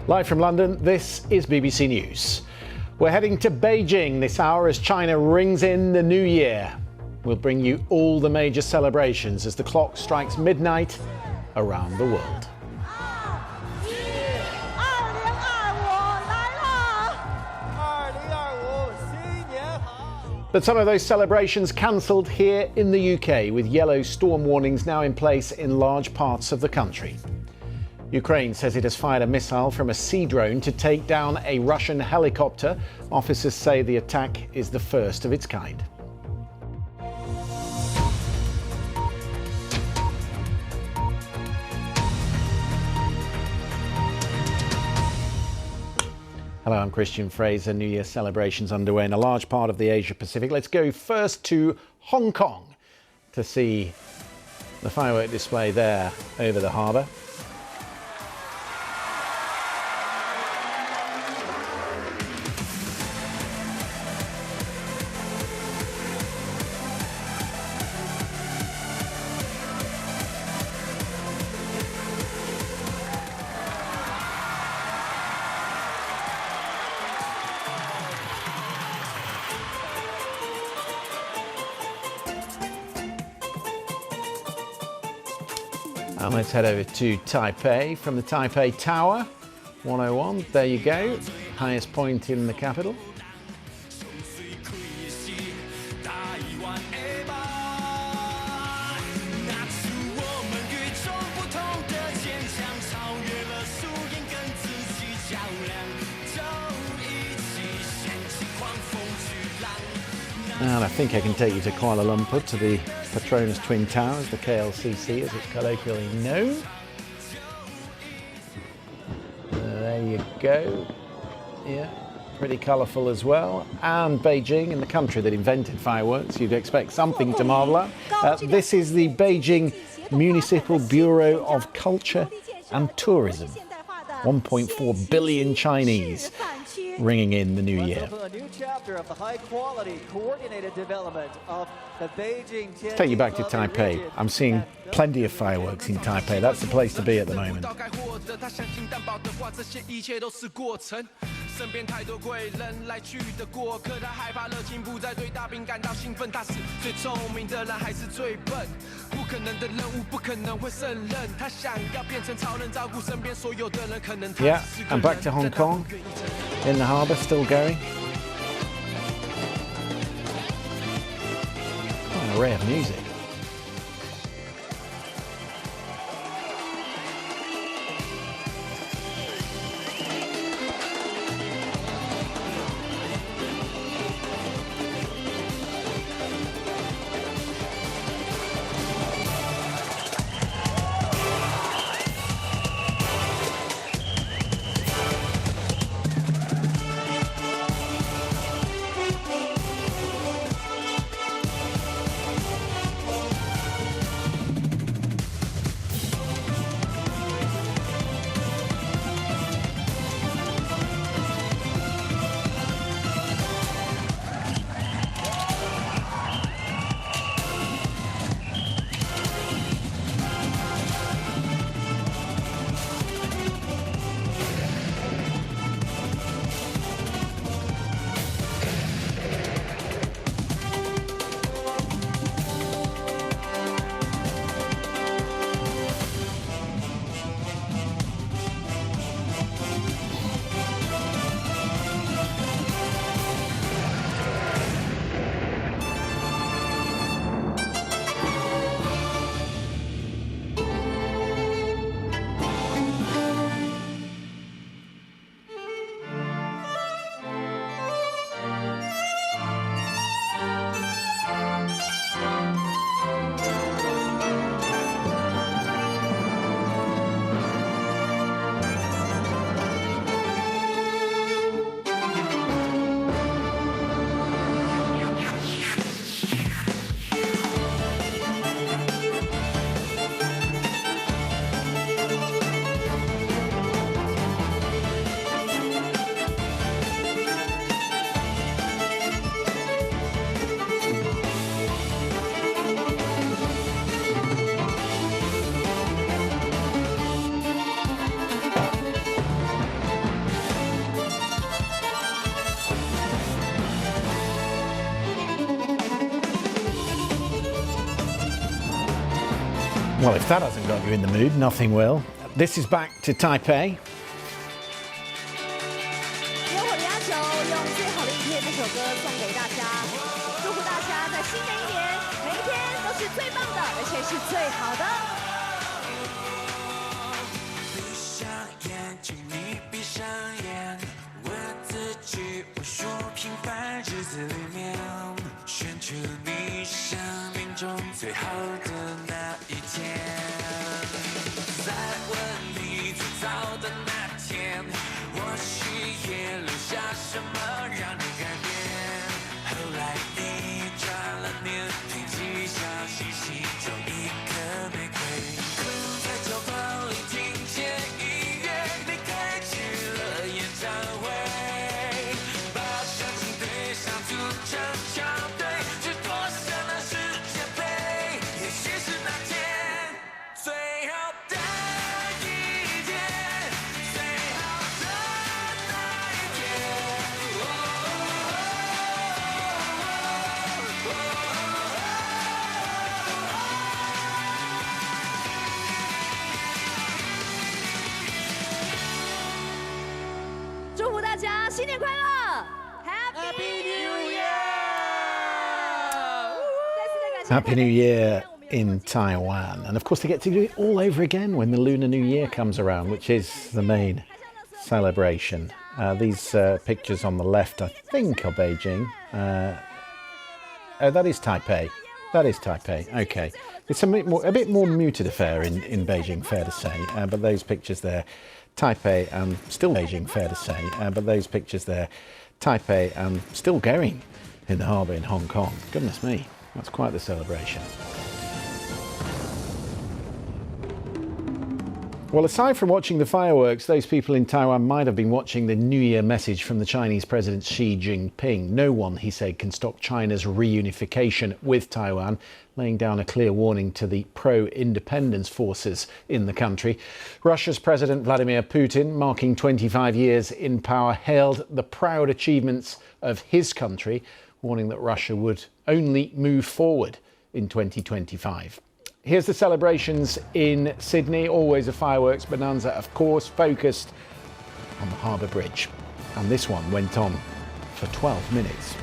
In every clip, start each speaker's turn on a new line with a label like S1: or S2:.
S1: Live from London, this is BBC News. We're heading to Beijing this hour as China rings in the new year. We'll bring you all the major celebrations as the clock strikes midnight around the world. But some of those celebrations cancelled here in the UK, with yellow storm warnings now in place in large parts of the country. Ukraine says it has fired a missile from a sea drone to take down a Russian helicopter. Officers say the attack is the first of its kind. Hello, I'm Christian Fraser. New Year celebrations underway in a large part of the Asia Pacific. Let's go first to Hong Kong to see the firework display there over the harbour. And let's head over to Taipei from the Taipei Tower, 101. There you go, highest point in the capital. And I think I can take you to Kuala Lumpur, to the Petronas Twin Towers, the KLCC as it's colloquially known. There you go. Yeah, pretty colourful as well. And Beijing, in the country that invented fireworks, you'd expect something to marvel at. This is the Beijing Municipal Bureau of Culture and Tourism. 1.4 billion Chinese ringing in the new year. Let's take you back to Taipei. I'm seeing plenty of fireworks in Taipei. That's the place to be at the moment. Yeah, and back to Hong Kong. In the harbour, still going. What an array of music. Well, if that hasn't got you in the mood, nothing will. This is back to Taipei.
S2: 野火的压轴，用最好的一天这首歌送给大家，祝福大家在新的一年，每一天都是最棒的，而且是最好的。闭上眼睛，你闭上眼，问自己，无数平凡日子里面，选出你生命中最好的那一天。再问你最早的那天，或许也留下什么让你改变。后来你转了念，听起消息，心中一颗玫瑰。在酒吧里听见音乐，你开启了演唱会，把感情对象组成强队，去夺下那世界杯。也许是那天最好的一天，最好的那一天。祝福大家新年快乐 ，Happy New Year！
S1: Happy New Year in Taiwan. And of course, they get to do it all over again when the Lunar New Year comes around, which is the main celebration. These pictures on the left, I think, are Beijing. Oh, that is Taipei. That is Taipei. Okay. It's a bit more muted affair in Beijing, fair to say. But those pictures there, Taipei and still Beijing, fair to say. But those pictures there, Taipei and still going in the harbour in Hong Kong. Goodness me, that's quite the celebration. Well, aside from watching the fireworks, those people in Taiwan might have been watching the New Year message from the Chinese President Xi Jinping. No one, he said, can stop China's reunification with Taiwan, laying down a clear warning to the pro-independence forces in the country. Russia's President Vladimir Putin, marking 25 years in power, hailed the proud achievements of his country, warning that Russia would only move forward in 2025. Here's the celebrations in Sydney, always a fireworks bonanza, of course, focused on the Harbour Bridge. And this one went on for 12 minutes.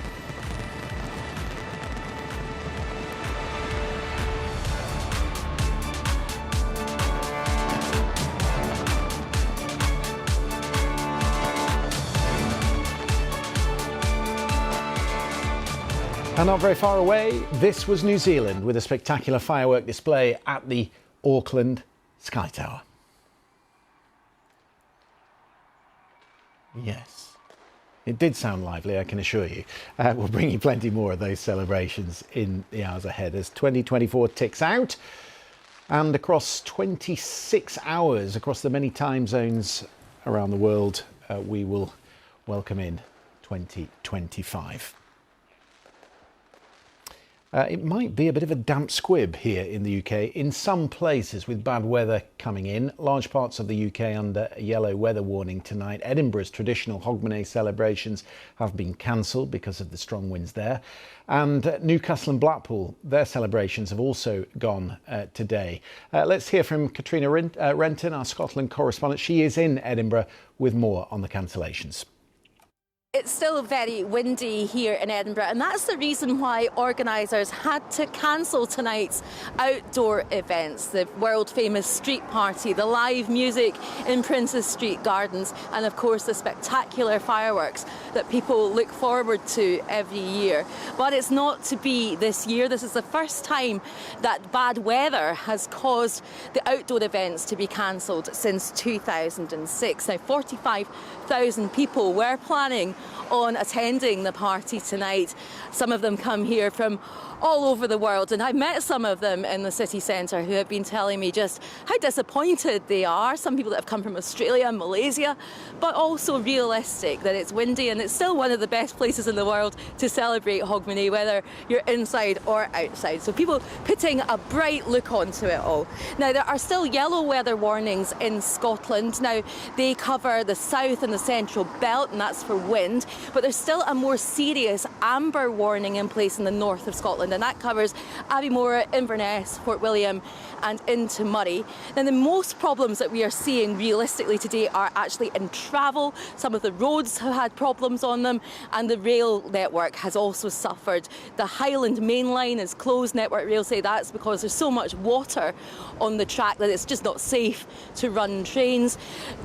S1: And not very far away, this was New Zealand with a spectacular firework display at the Auckland Sky Tower. Yes, it did sound lively, I can assure you. We'll bring you plenty more of those celebrations in the hours ahead as 2024 ticks out. And across 26 hours, across the many time zones around the world, we will welcome in 2025. It might be a bit of a damp squib here in the UK in some places with bad weather coming in. Large parts of the UK under a yellow weather warning tonight. Edinburgh's traditional Hogmanay celebrations have been cancelled because of the strong winds there. And Newcastle and Blackpool, their celebrations have also gone today. Let's hear from Katrina Renton, our Scotland correspondent. She is in Edinburgh with more on the cancellations.
S2: It's still very windy here in Edinburgh, and that's the reason why organisers had to cancel tonight's outdoor events, the world-famous street party, the live music in Princes Street Gardens, and of course the spectacular fireworks that people look forward to every year. But it's not to be this year. This is the first time that bad weather has caused the outdoor events to be cancelled since 2006. Now, 45,000 people were planning on attending the party tonight. Some of them come here from all over the world, and I met some of them in the city centre who have been telling me just how disappointed they are. Some people that have come from Australia and Malaysia, but also realistic that it's windy and it's still one of the best places in the world to celebrate Hogmanay, whether you're inside or outside. So people putting a bright look onto it all. Now, there are still yellow weather warnings in Scotland. Now, they cover the south and the central belt, and that's for wind. wind, but there's still a more serious amber warning in place in the north of Scotland, and that covers Aviemore, Inverness, Fort William and into Murray. Now, the most problems that we are seeing realistically today are actually in travel. Some of the roads have had problems on them, and the rail network has also suffered. The Highland Main Line is closed. Network Rail say that's because there's so much water on the track that it's just not safe to run trains.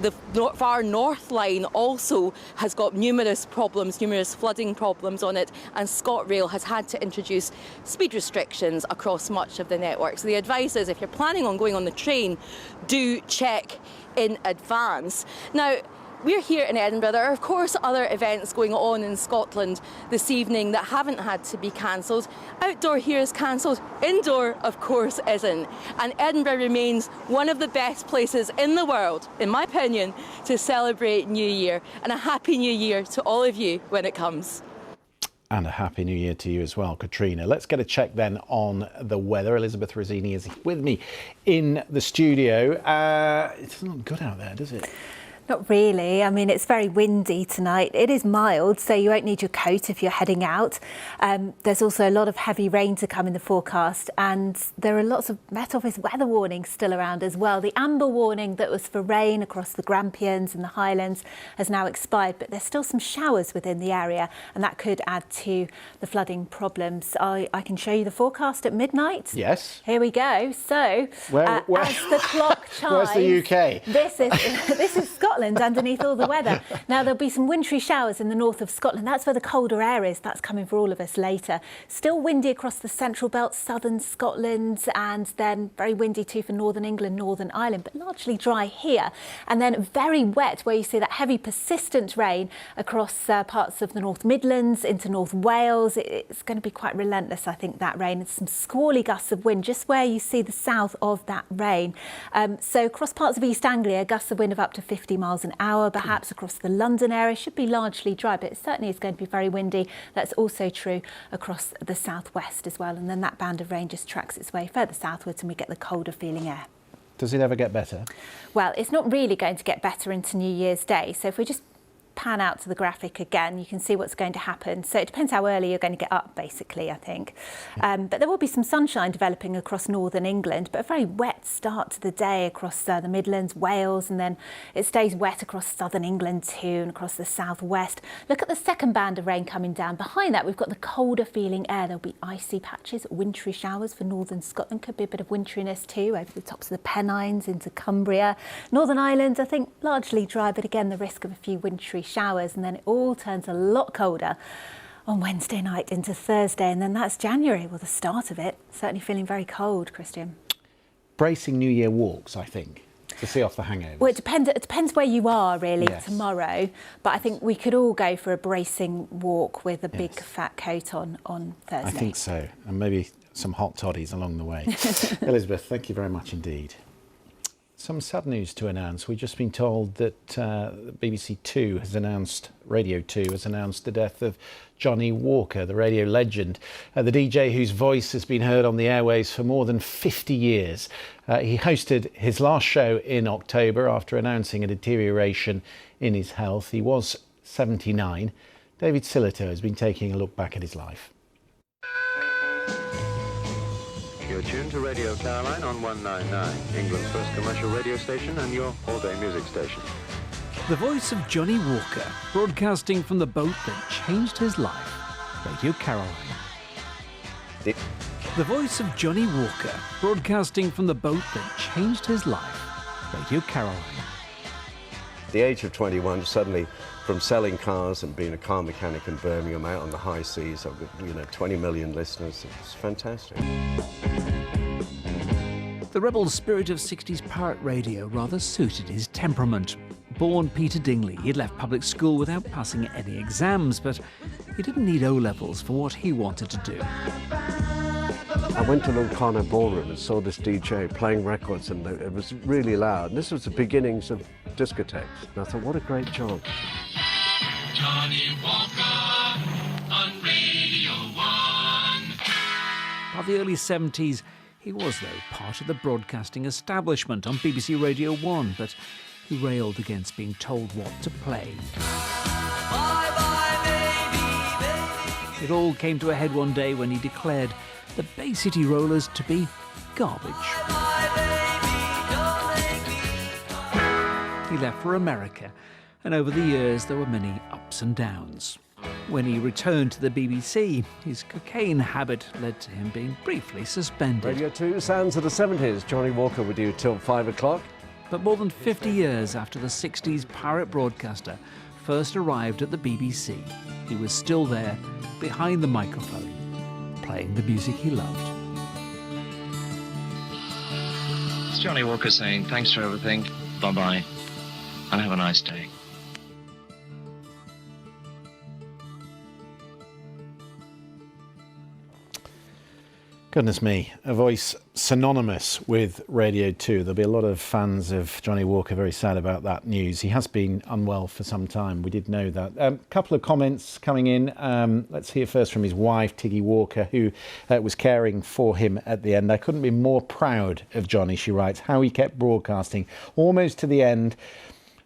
S2: The Far North Line also has got numerous problems, numerous flooding problems on it, and ScotRail has had to introduce speed restrictions across much of the network. So the advice is, if you're planning on going on the train, do check in advance. Now, we're here in Edinburgh. There are, of course, other events going on in Scotland this evening that haven't had to be cancelled. Outdoor here is cancelled. Indoor, of course, isn't. And Edinburgh remains one of the best places in the world, in my opinion, to celebrate New Year. And a Happy New Year to all of you when it comes.
S1: And a Happy New Year to you as well, Katrina. Let's get a check then on the weather. Elizabeth Rosini is with me in the studio. It doesn't look good out there, does it?
S3: Not really. I mean, it's very windy tonight. It is mild, so you won't need your coat if you're heading out. There's also a lot of heavy rain to come in the forecast, and there are lots of Met Office weather warnings still around as well. The amber warning that was for rain across the Grampians and the Highlands has now expired, but there's still some showers within the area, and that could add to the flooding problems. I can show you the forecast at midnight.
S1: Yes.
S3: Here we go. So,
S1: where,
S3: as the clock chimes...
S1: Where's the UK?
S3: This is Scotland. Underneath all the weather. Now, there'll be some wintry showers in the north of Scotland. That's where the colder air is. That's coming for all of us later. Still windy across the central belt, southern Scotland, and then very windy too for northern England, Northern Ireland, but largely dry here. And then very wet where you see that heavy persistent rain across parts of the North Midlands into North Wales. It's going to be quite relentless, I think, that rain. And some squally gusts of wind just where you see the south of that rain. So across parts of East Anglia, gusts of wind of up to 50 miles an hour, perhaps across the London area. Should be largely dry, but it certainly is going to be very windy. That's also true across the southwest as well. And then that band of rain just tracks its way further southwards and we get the colder feeling air.
S1: Does it ever get better?
S3: Well, it's not really going to get better into New Year's Day. So if we just pan out to the graphic again, you can see what's going to happen. So it depends how early you're going to get up, basically, I think. But there will be some sunshine developing across northern England, but a very wet start to the day across the Midlands, Wales, and then it stays wet across southern England too and across the southwest. Look at the second band of rain coming down. Behind that, we've got the colder feeling air. There'll be icy patches, wintry showers for northern Scotland. Could be a bit of wintriness too over the tops of the Pennines into Cumbria. Northern Ireland, I think, largely dry, but again, the risk of a few wintry showers, and then it all turns a lot colder on Wednesday night into Thursday, and then that's January, well, the start of it. Certainly feeling very cold, Christian.
S1: Bracing New Year walks, I think, to see off the hangovers.
S3: Well, it depends where you are, really,
S1: yes.
S3: Tomorrow, but I think we could all go for a bracing walk with a big fat coat on Thursday.
S1: I think so, and maybe some hot toddies along the way. Elizabeth, thank you very much indeed. Some sad news to announce. We've just been told that BBC Two has announced, Radio 2 has announced the death of Johnny Walker, the radio legend, the DJ whose voice has been heard on the airwaves for more than 50 years. He hosted his last show in October after announcing a deterioration in his health. He was 79. David Sillito has been taking a look back at his life.
S4: You're tuned to Radio Caroline on 199, England's first commercial radio station and your all-day music station.
S5: The voice of Johnny Walker, broadcasting from the boat that changed his life. Radio Caroline. The voice of Johnny Walker, broadcasting from the boat that changed his life. Radio Caroline.
S4: At the age of 21, suddenly, from selling cars and being a car mechanic in Birmingham out on the high seas, I've got 20 million listeners. It's fantastic.
S5: The rebel spirit of 60s pirate radio rather suited his temperament. Born Peter Dingley, he'd left public school without passing any exams, but he didn't need O-levels for what he wanted to do.
S6: I went to Loncana Ballroom and saw this DJ playing records, and it was really loud. And this was the beginnings of discotheques. And I thought, what a great job.
S7: Johnny Walker on Radio 1.
S5: By the early 70s, he was, though, part of the broadcasting establishment on BBC Radio 1, but he railed against being told what to play.
S7: Bye-bye.
S5: It all came to a head one day when he declared the Bay City Rollers to be garbage. He left for America, and over the years there were many ups and downs. When he returned to the BBC, his cocaine habit led to him being briefly suspended.
S6: Radio 2, sounds of the 70s. Johnny Walker with you till 5 o'clock.
S5: But more than 50 years after the 60s pirate broadcaster first arrived at the BBC, he was still there, behind the microphone, playing the music he loved.
S8: It's Johnny Walker saying thanks for everything, bye-bye, and have a nice day.
S1: Goodness me, a voice synonymous with Radio 2. There'll be a lot of fans of Johnny Walker very sad about that news. He has been unwell for some time. We did know that. A couple of comments coming in. Let's hear first from his wife, Tiggy Walker, who was caring for him at the end. I couldn't be more proud of Johnny, she writes, how he kept broadcasting almost to the end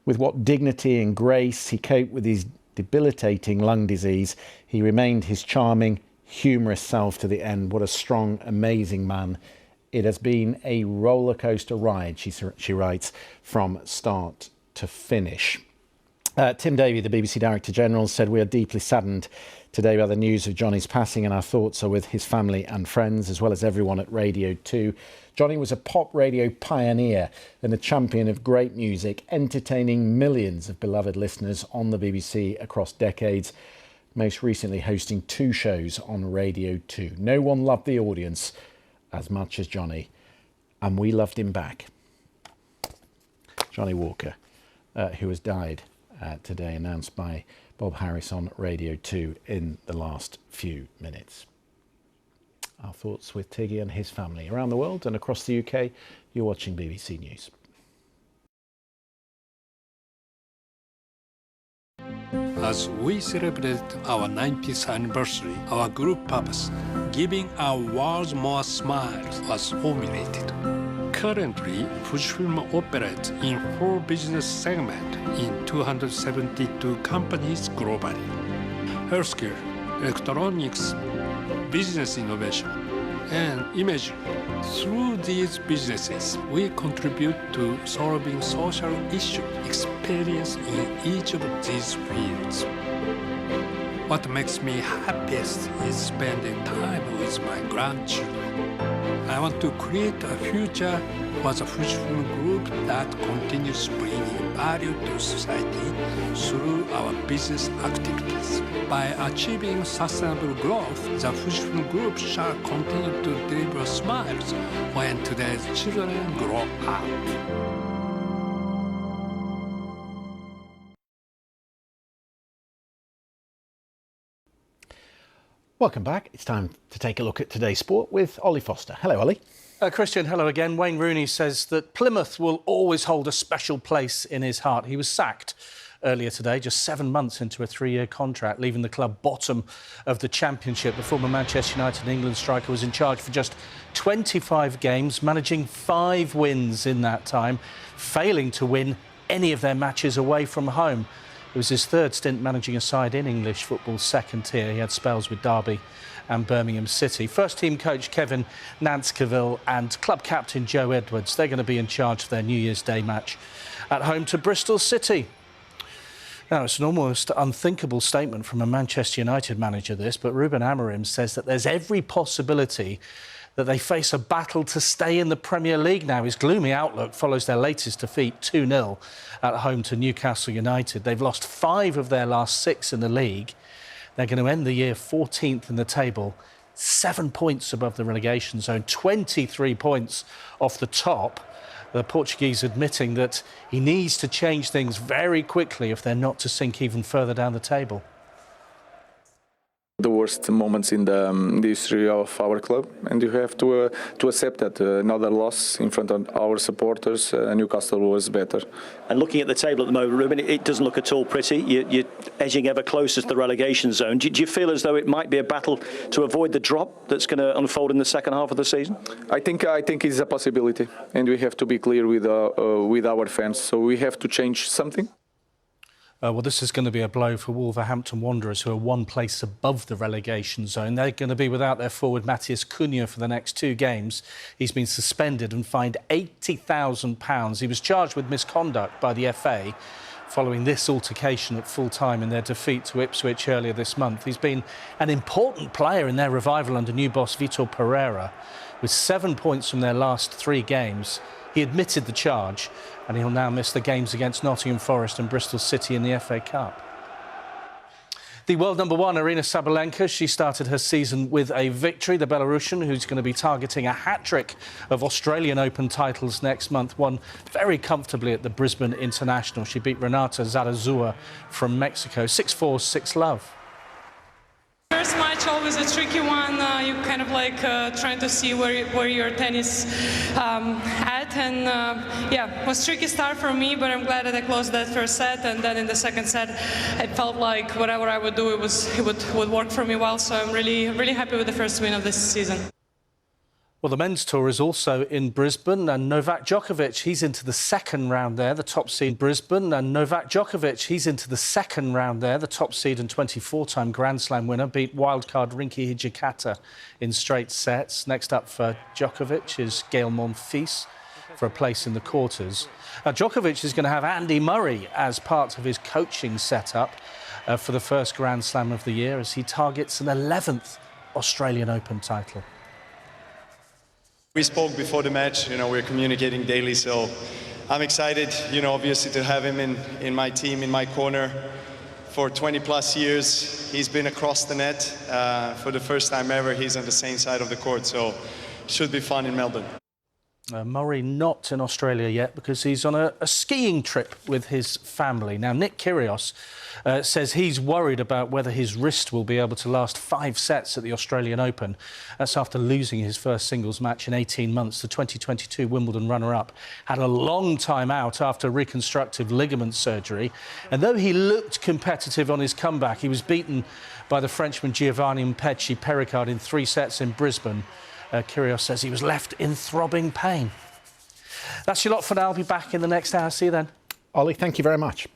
S1: with what dignity and grace he coped with his debilitating lung disease. He remained his charming, humorous self to the end. What a strong, amazing man. It has been a roller coaster ride, she writes, from start to finish. Tim Davie, the BBC Director General, said, we are deeply saddened today by the news of Johnny's passing, and our thoughts are with his family and friends, as well as everyone at Radio 2. Johnny was a pop radio pioneer and a champion of great music, entertaining millions of beloved listeners on the BBC across decades, most recently hosting 2 shows on Radio 2. No one loved the audience as much as Johnny, and we loved him back. Johnny Walker, who has died today, announced by Bob Harris on Radio 2 in the last few minutes. Our thoughts with Tiggy and his family. Around the world and across the UK, you're watching BBC News.
S9: As we celebrate our 90th anniversary, our group purpose, giving our world more smiles, was formulated. Currently, Fujifilm operates in 4 business segments in 272 companies globally. Healthcare, electronics, business innovation, and imaging. Through these businesses, we contribute to solving social issues experienced in each of these fields. What makes me happiest is spending time with my grandchildren. I want to create a future for the Fujifilm Group that continues bringing value to society through our business activities. By achieving sustainable growth, the Fujifilm Group shall continue to deliver smiles when today's children grow up.
S1: Welcome back. It's time to take a look at today's sport with Ollie Foster. Hello, Ollie.
S10: Christian, hello again. Wayne Rooney says that Plymouth will always hold a special place in his heart. He was sacked earlier today, just 7 months into a 3-year contract, leaving the club bottom of the Championship. The former Manchester United and England striker was in charge for just 25 games, managing 5 wins in that time, failing to win any of their matches away from home. It was his 3rd stint managing a side in English football's 2nd tier. He had spells with Derby and Birmingham City. First team coach Kevin Nanskeville and club captain Joe Edwards, they're going to be in charge of their New Year's Day match at home to Bristol City. Now, it's an almost unthinkable statement from a Manchester United manager, this, but Ruben Amorim says that there's every possibility that they face a battle to stay in the Premier League now. His gloomy outlook follows their latest defeat 2-0 at home to Newcastle United. They've lost 5 of their last 6 in the league. They're going to end the year 14th in the table, 7 points above the relegation zone, 23 points off the top. The Portuguese admitting that he needs to change things very quickly if they're not to sink even further down the table.
S11: The worst moments in the history of our club, and you have to accept that another loss in front of our supporters. Newcastle was better.
S12: And looking at the table at the moment, Ruben, it doesn't look at all pretty. You're edging ever closer to the relegation zone. Do you feel as though it might be a battle to avoid the drop that's going to unfold in the second half of the season?
S11: I think it's a possibility, and we have to be clear with our fans. So we have to change something.
S10: Well, this is going to be a blow for Wolverhampton Wanderers, who are one place above the relegation zone. They're going to be without their forward Matthias Cunha for the next 2 games. He's been suspended and fined £80,000. He was charged with misconduct by the FA following this altercation at full-time in their defeat to Ipswich earlier this month. He's been an important player in their revival under new boss Vitor Pereira. With 7 points from their last 3 games, he admitted the charge, and he'll now miss the games against Nottingham Forest and Bristol City in the FA Cup. The world number 1, Aryna Sabalenka, she started her season with a victory. The Belarusian, who's going to be targeting a hat-trick of Australian Open titles next month, won very comfortably at the Brisbane International. She beat Renata Zarazua from Mexico, 6-4, 6-love.
S13: First match, always a tricky one. You kind of like trying to see where your tennis at, and yeah, it was a tricky start for me, but I'm glad that I closed that first set, and then in the second set, it felt like whatever I would do, it would work for me well. So I'm really happy with the first win of this season.
S10: Well, the men's tour is also in Brisbane, and Novak Djokovic, he's into the second round there, the top seed in Brisbane, and Novak Djokovic, he's into the second round there, the top seed and 24-time Grand Slam winner, beat wildcard Rinky Hijikata in straight sets. Next up for Djokovic is Gael Monfils for a place in the quarters. Now, Djokovic is going to have Andy Murray as part of his coaching setup for the first Grand Slam of the year as he targets an 11th Australian Open title.
S14: We spoke before the match, we're communicating daily, so I'm excited, obviously to have him in my team, in my corner. For 20 plus years, he's been across the net. For the first time ever, he's on the same side of the court, so it should be fun in Melbourne.
S10: Murray not in Australia yet because he's on a skiing trip with his family. Now, Nick Kyrgios says he's worried about whether his wrist will be able to last 5 sets at the Australian Open. That's after losing his first singles match in 18 months. The 2022 Wimbledon runner-up had a long time out after reconstructive ligament surgery. And though he looked competitive on his comeback, he was beaten by the Frenchman Giovanni Mpetshi-Perricard in 3 sets in Brisbane. Kyrgios says he was left in throbbing pain. That's your lot for now. I'll be back in the next hour. See you then.
S1: Ollie, thank you very much.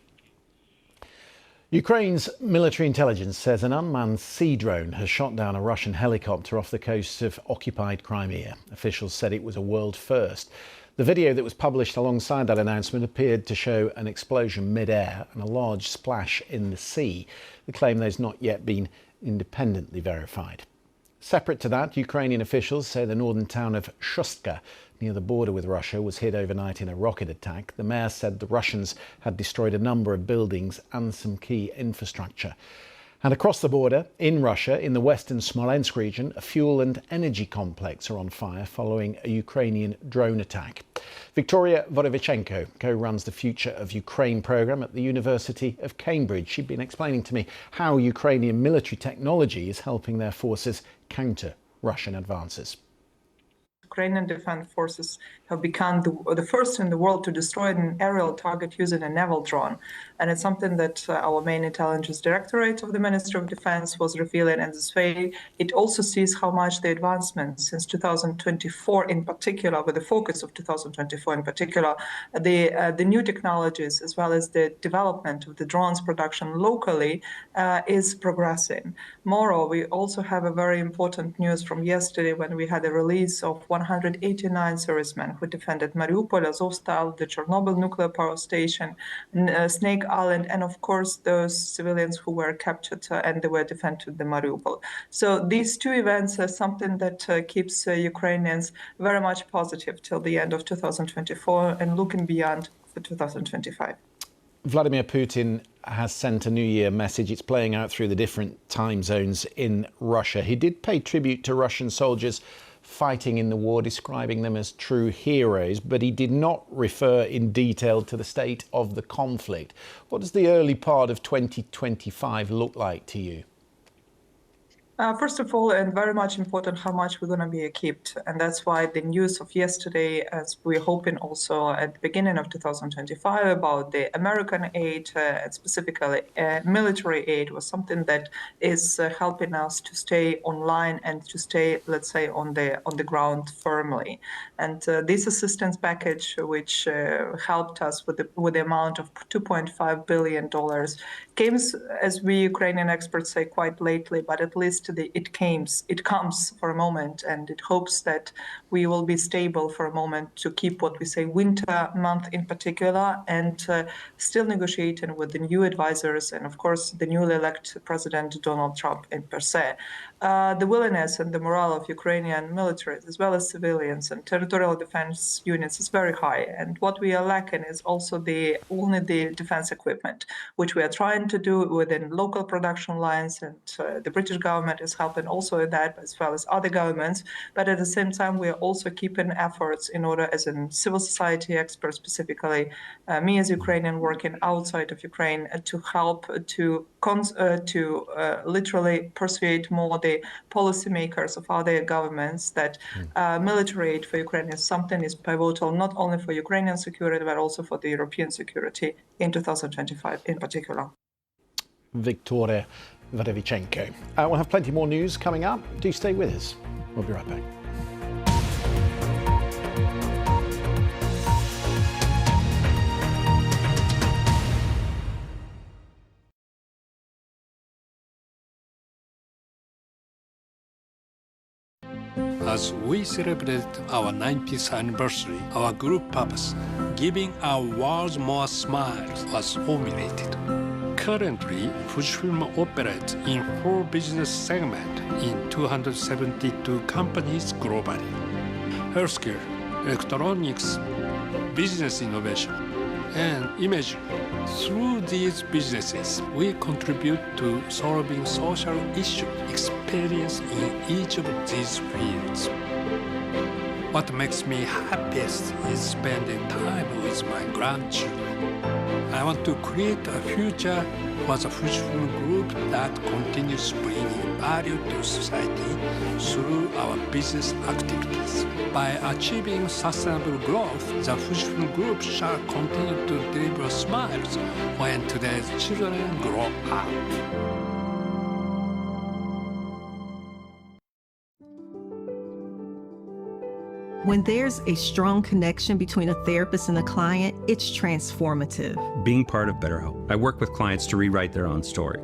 S1: Ukraine's military intelligence says an unmanned sea drone has shot down a Russian helicopter off the coast of occupied Crimea. Officials said it was a world first. The video that was published alongside that announcement appeared to show an explosion mid-air and a large splash in the sea. The claim has not yet been independently verified. Separate to that, Ukrainian officials say the northern town of Shustka, near the border with Russia, was hit overnight in a rocket attack. The mayor said the Russians had destroyed a number of buildings and some key infrastructure. And across the border, in Russia, in the western Smolensk region, a fuel and energy complex are on fire following a Ukrainian drone attack. Victoria Vorovichenko co-runs the Future of Ukraine programme at the University of Cambridge. She'd been explaining to me how Ukrainian military technology is helping their forces counter Russian advances.
S15: Ukrainian defense forces have become the first in the world to destroy an aerial target using a naval drone. And it's something that our main intelligence directorate of the Ministry of Defense was revealing in this way. It also sees how much the advancements since 2024 in particular, with the focus of 2024 in particular, the new technologies as well as the development of the drones production locally is progressing. Moreover, we also have a very important news from yesterday when we had a release of 189 servicemen who defended Mariupol, Azovstal, the Chernobyl nuclear power station, Snake Island, and of course those civilians who were captured and they were defended the Mariupol. So these 2 events are something that keeps Ukrainians very much positive till the end of 2024 and looking beyond for 2025.
S1: Vladimir Putin has sent a New Year message. It's playing out through the different time zones in Russia. He did pay tribute to Russian soldiers fighting in the war, describing them as true heroes, but he did not refer in detail to the state of the conflict. What does the early part of 2025 look like to you?
S15: First of all, and very much important, how much we're going to be equipped. And that's why the news of yesterday, as we're hoping also at the beginning of 2025 about the American aid, and specifically military aid, was something that is helping us to stay online and to stay, let's say, on the ground firmly. And this assistance package, which helped us with the amount of $2.5 billion, came, as we Ukrainian experts say, quite lately, but at least it comes for a moment, and it hopes that we will be stable for a moment to keep what we say winter month in particular, and still negotiating with the new advisors and of course the newly elected President Donald Trump in per se. The willingness and the morale of Ukrainian military as well as civilians and territorial defense units is very high, and what we are lacking is also only the defense equipment, which we are trying to do within local production lines, and the British government is helping also in that, as well as other governments. But at the same time, we are also keeping efforts in order, as in civil society experts, specifically me as Ukrainian working outside of Ukraine, to help to literally persuade more the policymakers of other governments that military aid for Ukraine is something is pivotal, not only for Ukrainian security, but also for the European security in 2025 in particular.
S1: Victoria Vadevichenko. We'll have plenty more news coming up. Do stay with us. We'll be right back.
S9: As we celebrate our 90th anniversary, our group purpose, giving our world more smiles, was formulated. Currently, Fujifilm operates in 4 business segments in 272 companies globally: healthcare, electronics, business innovation, and imaging. Through these businesses, we contribute to solving social issues experienced in each of these fields. What makes me happiest is spending time with my grandchildren. I want to create a future for the Fujifilm Group that continues bringing value to society through our business activities. By achieving sustainable growth, the Fujifilm Group shall continue to deliver smiles when today's children grow up.
S16: When there's a strong connection between a therapist and a client, it's transformative.
S17: Being part of BetterHelp, I work with clients to rewrite their own story.